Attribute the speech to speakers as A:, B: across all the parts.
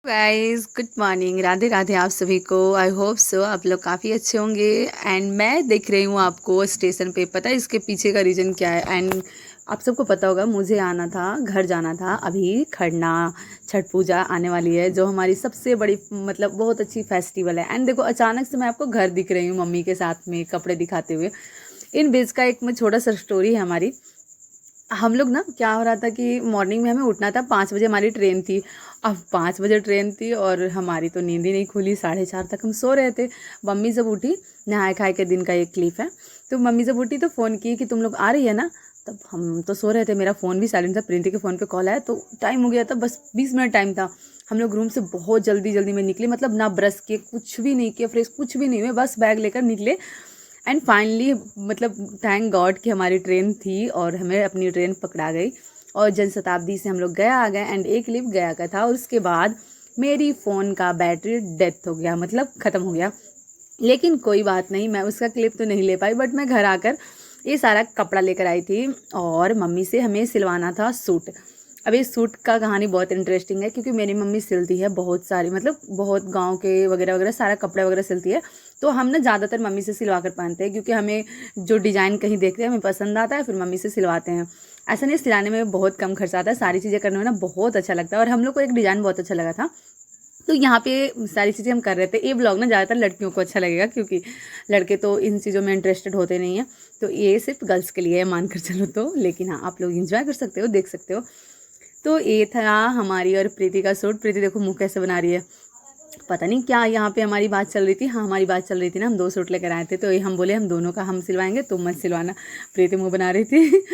A: Guys good morning, Radhe Radhe आप सभी को। आई होप सो आप लोग काफ़ी अच्छे होंगे। एंड मैं देख रही हूँ आपको स्टेशन पे। पता है इसके पीछे का रीज़न क्या है? एंड आप सबको पता होगा, मुझे आना था, घर जाना था। अभी खरना छठ पूजा आने वाली है, जो हमारी सबसे बड़ी मतलब बहुत अच्छी फेस्टिवल है। एंड देखो, अचानक से मैं आपको घर दिख रही हूँ मम्मी के साथ में कपड़े दिखाते हुए। इन बीच का एक छोटा सा स्टोरी है हमारी। हम लोग ना, क्या हो रहा था कि मॉर्निंग में हमें उठना था, 5 बजे हमारी ट्रेन थी। अब 5 बजे ट्रेन थी और हमारी तो नींद ही नहीं खुली, 4:30 तक हम सो रहे थे। मम्मी जब उठी, नहाए खाए के दिन का एक क्लिप है, तो मम्मी जब उठी तो फ़ोन की कि तुम लोग आ रही है ना। तब हम तो सो रहे थे, मेरा फ़ोन भी साइलेंट था। प्रीति के फ़ोन पे कॉल आया तो टाइम हो गया था, बस 20 मिनट टाइम था। हम लोग रूम से बहुत जल्दी जल्दी में निकले, मतलब ना ब्रश किए, कुछ भी नहीं किया, फ्रेश कुछ भी नहीं हुए, बस बैग लेकर निकले। एंड फाइनली मतलब थैंक गॉड कि हमारी ट्रेन थी और हमें अपनी ट्रेन पकड़ा गई और जनशताब्दी से हम लोग गया आ गए। एंड एक क्लिप गया का था और उसके बाद मेरी फ़ोन का बैटरी डेथ हो गया, मतलब ख़त्म हो गया। लेकिन कोई बात नहीं, मैं उसका क्लिप तो नहीं ले पाई, बट मैं घर आकर ये सारा कपड़ा लेकर आई थी और मम्मी से हमें सिलवाना था सूट। अब इस सूट का कहानी बहुत इंटरेस्टिंग है, क्योंकि मेरी मम्मी सिलती है बहुत सारी, मतलब बहुत गांव के वगैरह वगैरह सारा कपड़े वगैरह सिलती है। तो हम ना ज़्यादातर मम्मी से सिलवा कर पहनते हैं, क्योंकि हमें जो डिज़ाइन कहीं देखते हैं हमें पसंद आता है, फिर मम्मी से सिलवाते हैं। ऐसा नहीं, सिलाने में बहुत कम खर्चा आता है, सारी चीज़ें करने में ना बहुत अच्छा लगता है। और हम लोग को एक डिज़ाइन बहुत अच्छा लगा था, तो यहाँ पे सारी चीज़ें हम कर रहे थे। ये ब्लॉग ना ज़्यादातर लड़कियों को अच्छा लगेगा, क्योंकि लड़के तो इन चीज़ों में इंटरेस्टेड होते नहीं हैं। तो ये सिर्फ गर्ल्स के लिए है, मान कर चलो तो। लेकिन हाँ, आप लोग इंजॉय कर सकते हो, देख सकते हो। तो ये था हमारी और प्रीति का सूट। प्रीति देखो मुँह कैसे बना रही है, पता नहीं क्या यहाँ पे हमारी बात चल रही थी। हाँ, हमारी बात चल रही थी ना, हम 2 सूट लेकर आए थे, तो ये हम बोले हम दोनों का हम सिलवाएंगे, तुम मत सिलवाना। प्रीति मुँह बना रही थी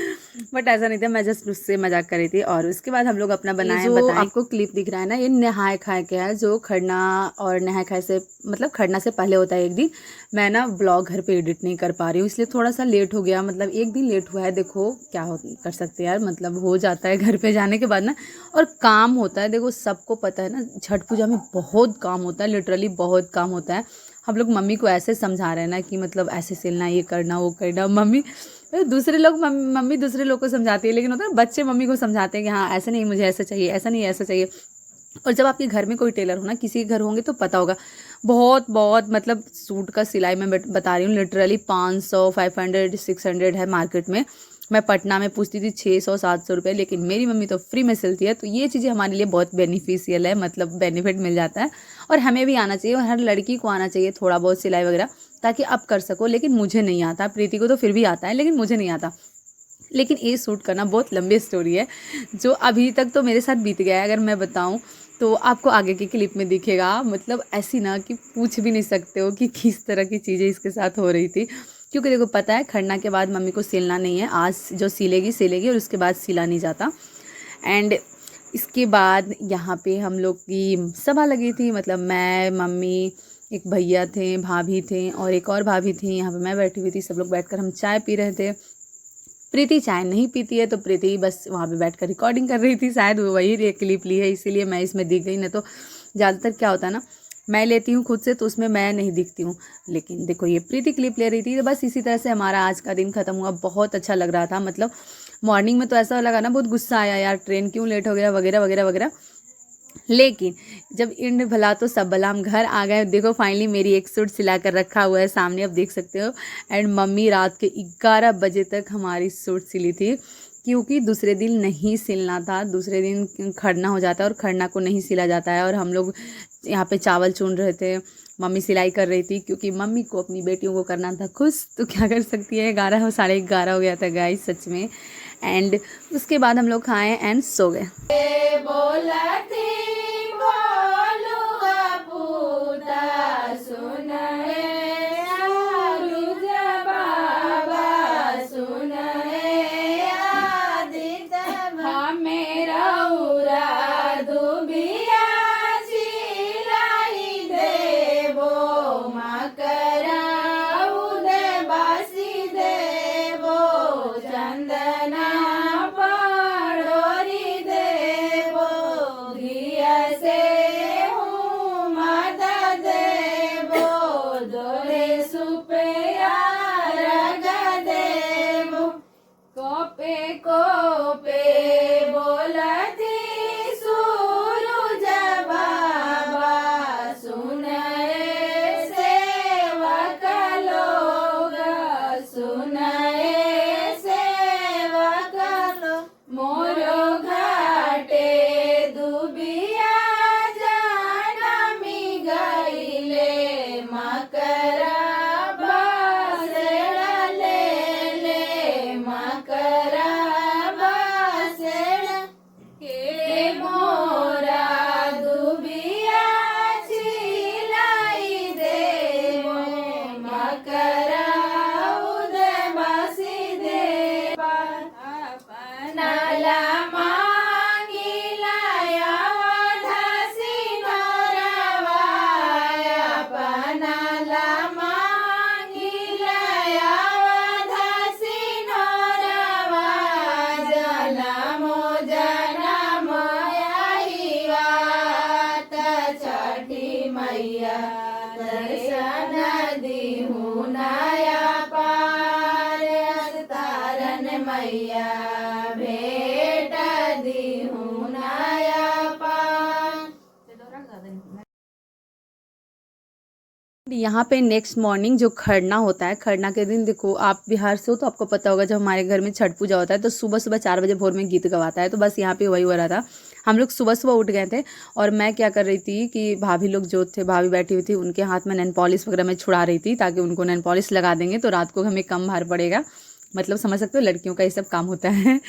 A: बट ऐसा नहीं था, मैं जस्ट उससे मजाक कर रही थी। और उसके बाद हम लोग अपना बनाए। जो बताएं, आपको क्लिप दिख रहा है ना, ये नहाए खाए के है, जो खरना और नहाए खाए से मतलब खरना से पहले होता है एक दिन। मैं ना ब्लॉग घर पे एडिट नहीं कर पा रही हूँ, इसलिए थोड़ा सा लेट हो गया, मतलब एक दिन लेट हुआ है। देखो क्या कर सकते हैं यार, मतलब हो जाता है घर पे जाने के बाद ना। और काम होता है, देखो सबको पता है ना, छठ पूजा में बहुत काम होता है, लिटरली बहुत काम होता है। हम लोग मम्मी को ऐसे समझा रहे हैं ना कि मतलब ऐसे सिलना, ये करना, वो करना। मम्मी दूसरे लोग मम्मी दूसरे लोग को समझाती है, लेकिन होता है ना, बच्चे मम्मी को समझाते हैं कि हाँ ऐसा नहीं, मुझे ऐसा चाहिए, ऐसा नहीं, ऐसा चाहिए। और जब आपके घर में कोई टेलर हो ना, किसी के घर होंगे तो पता होगा, बहुत बहुत मतलब सूट का सिलाई मैं बता रही हूँ, लिटरली 500 500 600 है मार्केट में। मैं पटना में पूछती थी 600 700 रुपये, लेकिन मेरी मम्मी तो फ्री में सिलती है। तो ये चीज़ें हमारे लिए बहुत बेनिफिशियल है, मतलब बेनिफिट मिल जाता है। और हमें भी आना चाहिए, और हर लड़की को आना चाहिए थोड़ा बहुत सिलाई वगैरह, ताकि आप कर सको। लेकिन मुझे नहीं आता, प्रीति को तो फिर भी आता है, लेकिन मुझे नहीं आता। लेकिन ये सूट करना बहुत लंबी स्टोरी है, जो अभी तक तो मेरे साथ बीत गया है। अगर मैं बताऊं तो आपको आगे की क्लिप में दिखेगा, मतलब ऐसी ना कि पूछ भी नहीं सकते हो कि किस तरह की चीज़ें इसके साथ हो रही थी। क्योंकि देखो पता है, खरना के बाद मम्मी को सिलना नहीं है, आज जो सिलेगी सिलेगी और उसके बाद सिला नहीं जाता। एंड इसके बाद यहाँ पे हम लोग की सभा लगी थी, मतलब मैं, मम्मी, एक भैया थे, भाभी थे और एक और भाभी थी। यहाँ पे मैं बैठी हुई थी, सब लोग बैठकर हम चाय पी रहे थे। प्रीति चाय नहीं पीती है, तो प्रीति बस वहाँ पे बैठकर रिकॉर्डिंग कर रही थी, शायद वो वही क्लिप ली है, इसीलिए मैं इसमें दिख गई। ना तो ज़्यादातर क्या होता है ना, मैं लेती हूँ खुद से तो उसमें मैं नहीं दिखती हूँ। लेकिन देखो ये प्रीति क्लिप ले रही थी, तो बस इसी तरह से हमारा आज का दिन खत्म हुआ। बहुत अच्छा लग रहा था, मतलब मॉर्निंग में तो ऐसा लगा ना, बहुत गुस्सा आया यार, ट्रेन क्यों लेट हो गया वगैरह वगैरह वगैरह। लेकिन जब इंड भला तो सब भला, हम घर आ गए। देखो फाइनली मेरी एक सूट सिला कर रखा हुआ है सामने, अब देख सकते हो। एंड मम्मी रात के 11 बजे तक हमारी सूट सिली थी, क्योंकि दूसरे दिन नहीं सिलना था, दूसरे दिन खरना हो जाता है और खरना को नहीं सिला जाता है। और हम लोग यहाँ पे चावल चुन रहे थे, मम्मी सिलाई कर रही थी, क्योंकि मम्मी को अपनी बेटियों को करना था खुश, तो क्या कर सकती है। 11 साढ़े 11 हो गया था गाइस, सच में। एंड उसके बाद हम लोग खाए एंड सो गए। यहाँ पे नेक्स्ट मॉर्निंग जो खरना होता है, खरना के दिन देखो आप बिहार से हो तो आपको पता होगा जब हमारे घर में छठ पूजा होता है तो सुबह सुबह 4 बजे भोर में गीत गवाता है। तो बस यहाँ पे वही हो रहा था, हम लोग सुबह सुबह उठ गए थे और मैं क्या कर रही थी कि भाभी लोग जो थे, भाभी बैठी हुई थी, उनके हाथ में नेल पॉलिश वगैरह मैं छुड़ा रही थी ताकि उनको नेल पॉलिश लगा देंगे तो रात को हमें कम भार पड़ेगा। मतलब समझ सकते हो लड़कियों का ये सब काम होता है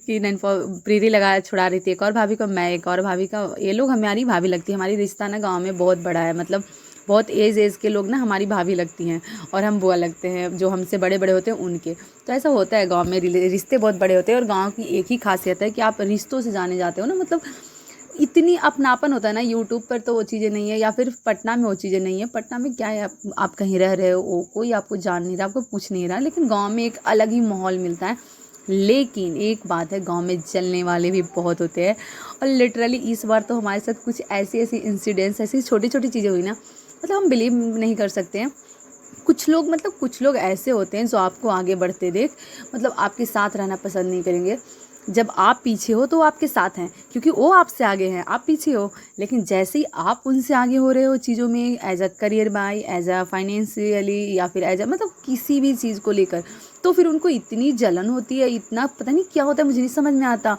A: कि नेल प्रीति लगा छुड़ा रही थी एक और भाभी को, मैं एक और भाभी का। ये लोग हमारी भाभी लगती है, हमारी रिश्ता ना गाँव में बहुत बड़ा है, मतलब बहुत एज के लोग ना हमारी भाभी लगती हैं और हम बुआ लगते हैं, जो हमसे बड़े बड़े होते हैं उनके। तो ऐसा होता है गांव में, रिश्ते बहुत बड़े होते हैं। और गांव की एक ही खासियत है कि आप रिश्तों से जाने जाते हो ना, मतलब इतनी अपनापन होता है ना। यूट्यूब पर तो वो चीज़ें नहीं है, या फिर पटना में वो चीज़ें नहीं है। पटना में क्या है, आप कहीं रह रहे हो, कोई आपको जान नहीं रहा, आपको पूछ नहीं रहा, लेकिन गाँव में एक अलग ही माहौल मिलता है। लेकिन एक बात है, गांव में जलने वाले भी बहुत होते हैं। और लिटरली इस बार तो हमारे साथ कुछ ऐसी ऐसी इंसिडेंट्स, ऐसी छोटी छोटी चीज़ें हुई ना, मतलब हम बिलीव नहीं कर सकते हैं। कुछ लोग ऐसे होते हैं जो आपको आगे बढ़ते देख मतलब आपके साथ रहना पसंद नहीं करेंगे। जब आप पीछे हो तो वो आपके साथ हैं क्योंकि वो आपसे आगे हैं, आप पीछे हो। लेकिन जैसे ही आप उनसे आगे हो रहे हो चीज़ों में, as a career by, as a financially, या फिर एज अ मतलब किसी भी चीज़ को लेकर, तो फिर उनको इतनी जलन होती है, इतना पता नहीं क्या होता है, मुझे नहीं समझ में आता।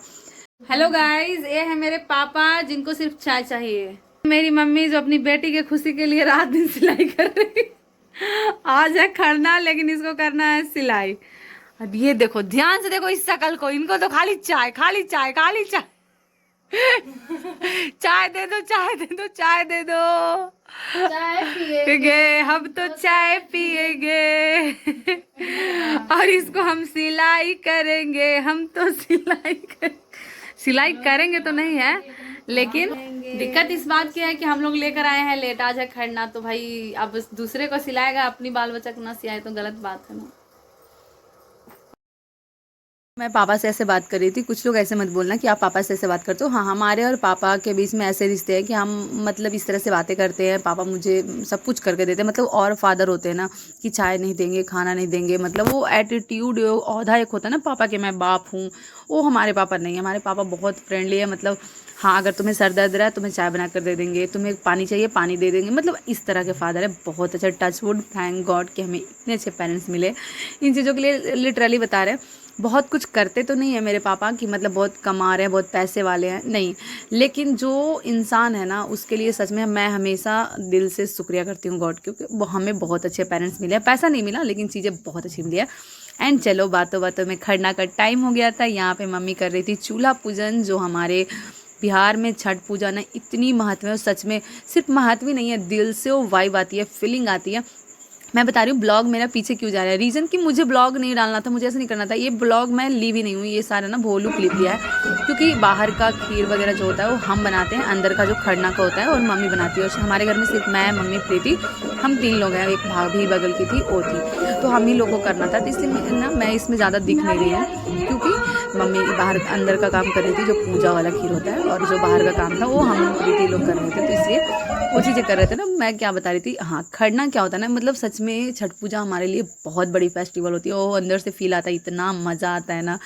A: हेलो गाइस, ये है मेरे पापा जिनको सिर्फ चाय चाहिए। मेरी मम्मी जो अपनी बेटी के खुशी के लिए रात दिन सिलाई कर रही। आज है खरना लेकिन इसको करना है सिलाई। अब ये देखो, ध्यान से देखो इस शकल को, इनको तो खाली चाय खाली चाय खाली चाय। चाय दे दो, चाय दे दो, चाय दे दो, चाय पिएंगे हम तो चाय पिएंगे। और इसको हम सिलाई करेंगे, हम तो सिलाई करेंगे तो नहीं है, लेकिन दिक्कत इस बात की है कि हम लोग लेकर आए हैं लेट, आज है खरना, तो भाई अब दूसरे को सिलाएगा, अपनी बाल बच्चा को ना सिलाए तो गलत बात है ना। मैं पापा से ऐसे बात कर रही थी, कुछ लोग ऐसे मत बोलना कि आप पापा से ऐसे बात करते हो। हाँ, हमारे और पापा के बीच में ऐसे रिश्ते हैं कि हम मतलब इस तरह से बातें करते हैं। पापा मुझे सब कुछ करके देते हैं, मतलब और फादर होते हैं ना कि चाय नहीं देंगे, खाना नहीं देंगे, मतलब वो एटीट्यूड औधा एक होता है ना पापा के, मैं बाप हूँ, वो हमारे पापा नहीं है। हमारे पापा बहुत फ्रेंडली है, मतलब हाँ अगर तुम्हें सर दर्द रहा है तुम्हें चाय बना कर दे देंगे, तुम्हें पानी चाहिए पानी दे देंगे, मतलब इस तरह के फादर है। बहुत अच्छा, टच वुड, थैंक गॉड कि हमें इतने अच्छे पेरेंट्स मिले। इन चीज़ों के लिए लिटरली बता रहे हैं, बहुत कुछ करते तो नहीं है मेरे पापा कि मतलब बहुत कमा रहे हैं, बहुत पैसे वाले हैं, नहीं, लेकिन जो इंसान है ना उसके लिए सच में मैं हमेशा दिल से शुक्रिया करती हूँ गॉड, क्योंकि हमें बहुत अच्छे पेरेंट्स मिले हैं। पैसा नहीं मिला लेकिन चीज़ें बहुत अच्छी मिली है। एंड चलो बातों बातों में खरना का टाइम हो गया था। यहाँ पे मम्मी कर रही थी चूल्हा पूजन, जो हमारे बिहार में छठ पूजा ना इतनी महत्व है, सच में सिर्फ महत्व ही नहीं है, दिल से वो वाइब आती है, फीलिंग आती है। मैं बता रही हूँ ब्लॉग मेरा पीछे क्यों जा रहा है, रीज़न कि मुझे ब्लॉग नहीं डालना था, मुझे ऐसा नहीं करना था। ये ब्लॉग मैं ली भी नहीं हूँ, ये सारा ना भोलू क्लिप लिया है, क्योंकि बाहर का खीर वगैरह जो होता है वो हम बनाते हैं, अंदर का जो खरना का होता है और मम्मी बनाती है। और हमारे घर में सिर्फ मैं, मम्मी, प्रीति, हम 3 लोग हैं, एक भाभी बगल की थी वो थी, तो हम ही लोग को करना था। तो इसलिए ना मैं इसमें ज़्यादा दिख नहीं रही हूँ, क्योंकि मम्मी बाहर अंदर का काम कर रही थी, जो पूजा वाला खीर होता है, और जो बाहर का काम था वो हम प्रीति लोग कर रहे थे, तो इसलिए वो चीज़ें कर रहे थे ना। मैं क्या बता रही थी, हाँ खरना क्या होता है ना, मतलब सच में छठ पूजा हमारे लिए बहुत बड़ी फेस्टिवल होती है। वो अंदर से फील आता है, इतना मज़ा आता है ना।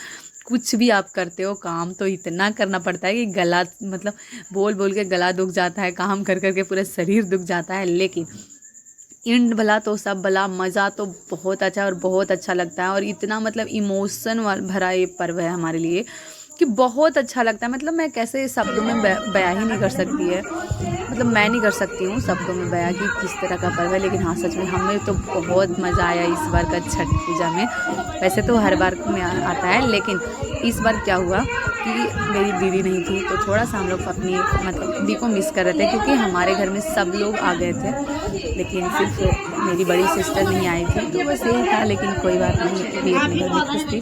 A: कुछ भी आप करते हो काम तो इतना करना पड़ता है कि गला मतलब बोल बोल के गला दुख जाता है, काम कर कर के पूरा शरीर दुख जाता है, लेकिन इंड भला तो सब भला, मज़ा तो बहुत अच्छा और बहुत अच्छा लगता है। और इतना मतलब इमोशन भरा ये पर्व है हमारे लिए कि बहुत अच्छा लगता है। मतलब मैं कैसे शब्दों में बयां ही नहीं कर सकती है, मतलब मैं नहीं कर सकती हूँ शब्दों में बयां कि किस तरह का पर्व है। लेकिन हाँ सच में हमें तो बहुत मज़ा आया इस बार का छठ पूजा में। वैसे तो हर बार में आता है, लेकिन इस बार क्या हुआ कि मेरी दीदी नहीं थी, तो थोड़ा सा हम लोग अपनी मतलब दीदी को मिस कर रहे थे, क्योंकि हमारे घर में सब लोग आ गए थे लेकिन सिर्फ मेरी बड़ी सिस्टर नहीं आई थी, तो बस यही था। लेकिन कोई बात नहीं, भी अपने घर में खुश थी।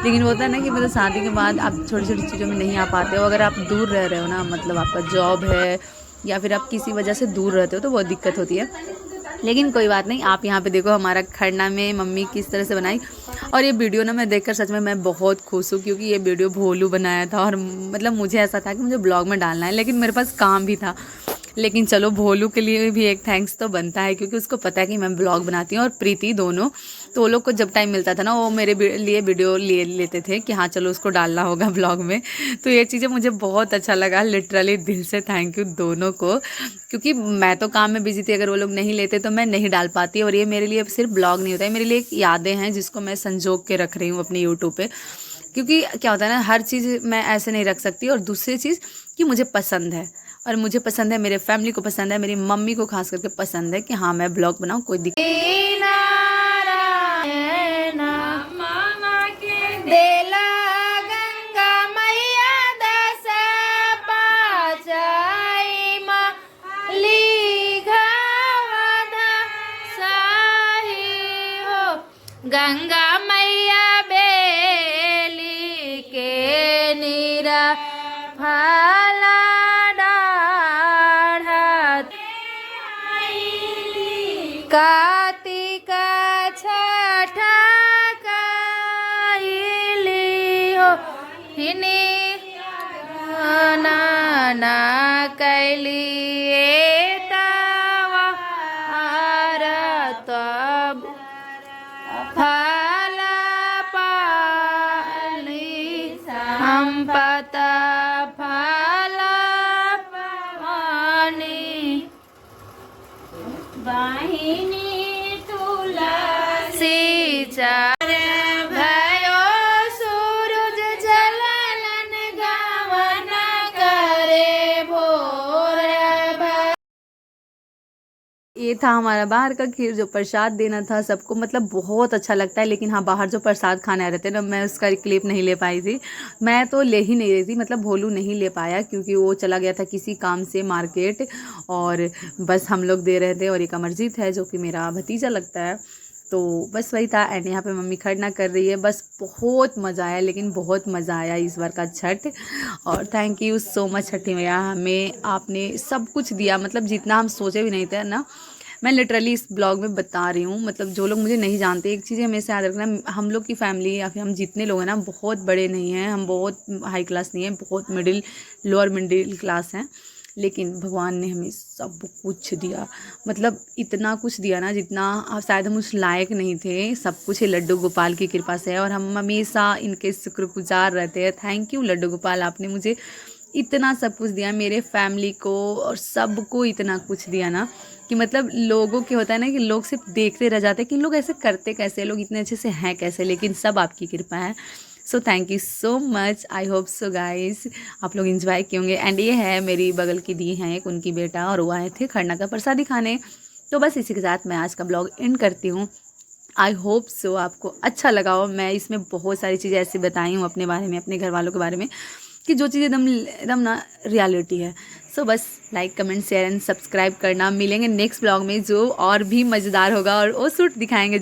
A: लेकिन होता है ना कि मतलब शादी के बाद आप छोटी छोटी चीज़ों में नहीं आ पाते हो। अगर आप दूर रह रहे हो ना, मतलब आपका जॉब है या फिर आप किसी वजह से दूर रहते हो, तो बहुत दिक्कत होती है। लेकिन कोई बात नहीं, आप यहाँ पे देखो हमारा खरना में मम्मी किस तरह से बनाई। और ये वीडियो ना मैं देखकर सच में मैं बहुत खुश हूँ, क्योंकि ये वीडियो भोलू बनाया था और मतलब मुझे ऐसा था कि मुझे ब्लॉग में डालना है, लेकिन मेरे पास काम भी था। लेकिन चलो भोलू के लिए भी एक थैंक्स तो बनता है, क्योंकि उसको पता है कि मैं ब्लॉग बनाती हूँ, और प्रीति दोनों, तो वो लोग को जब टाइम मिलता था ना वो मेरे लिए वीडियो ले लेते थे कि हाँ चलो उसको डालना होगा ब्लॉग में। तो ये चीज़ें मुझे बहुत अच्छा लगा, लिटरली दिल से थैंक यू दोनों को, क्योंकि मैं तो काम में बिजी थी, अगर वो लोग नहीं लेते तो मैं नहीं डाल पाती। और ये मेरे लिए सिर्फ ब्लॉग नहीं होता है, मेरे लिए एक यादें हैं जिसको मैं संजोग के रख रही हूँ अपने यूट्यूब पे। क्योंकि क्या होता है ना, हर चीज़ मैं ऐसे नहीं रख सकती। और दूसरी चीज़ कि मुझे पसंद है, और मुझे पसंद है, मेरे फैमिली को पसंद है, मेरी मम्मी को खास करके पसंद है कि हाँ मैं ब्लॉग बनाऊँ, कोई दिक्कत
B: गंगा मैया बेली के नीरा फला डाढ़त कार्तिक छठा कैली हो हिनी ना कैली तब फल पाली संपत फल पानी वाहिनी तुलसी चार भयो सूरज जलन गवन करे भोर।
A: ये था हमारा बाहर का खीर, जो प्रसाद देना था सबको, मतलब बहुत अच्छा लगता है। लेकिन हाँ, बाहर जो प्रसाद खाने आ रहे थे ना, मैं उसका क्लिप नहीं ले पाई थी, मैं तो ले ही नहीं रही थी, मतलब भोलू नहीं ले पाया क्योंकि वो चला गया था किसी काम से मार्केट, और बस हम लोग दे रहे थे। और एक अमरजीत है जो कि मेरा भतीजा लगता है, तो बस वही था। एंड यहाँ पे मम्मी खरना कर रही है, बस बहुत मज़ा आया, लेकिन बहुत मज़ा आया इस बार का छठ। और थैंक यू सो मच छठी मैया, हमें आपने सब कुछ दिया, मतलब जितना हम सोचे भी नहीं थे ना। मैं लिटरली इस ब्लॉग में बता रही हूँ, मतलब जो लोग मुझे नहीं जानते, एक चीज़ हमेशा याद रखना, हम लोग की फैमिली या फिर हम जितने लोग हैं ना, बहुत बड़े नहीं हैं, हम बहुत हाई क्लास नहीं हैं, बहुत लोअर मिडिल क्लास हैं। लेकिन भगवान ने हमें सब कुछ दिया, मतलब इतना कुछ दिया ना जितना शायद हम उस लायक नहीं थे। सब कुछ ये लड्डू गोपाल की कृपा से है, और हम हमेशा इनके शुक्रगुजार रहते हैं। थैंक यू लड्डू गोपाल, आपने मुझे इतना सब कुछ दिया, मेरे फैमिली को और सबको इतना कुछ दिया ना, कि मतलब लोगों के होता है ना कि लोग सिर्फ देखते रह जाते हैं कि लोग ऐसे करते कैसे, लोग इतने अच्छे से हैं कैसे, लेकिन सब आपकी कृपा है। So thank you so much, I hope so guys आप लोग इन्जॉय किए होंगे। एंड ये है मेरी बगल की दी हैं एक, उनकी बेटा, और वो आए थे खरना का प्रसादी खाने। तो बस इसी के साथ मैं आज का ब्लॉग एंड करती हूँ। आई होप सो आपको अच्छा लगा हो। मैं इसमें बहुत सारी चीज़ें ऐसी बताई हूँ अपने बारे में, अपने घर वालों के बारे में, कि जो चीज़ें एकदम एकदम ना रियलिटी है। सो बस like comment share and subscribe करना। मिलेंगे नेक्स्ट ब्लॉग में जो और भी मज़ेदार होगा, और वो सूट दिखाएंगे।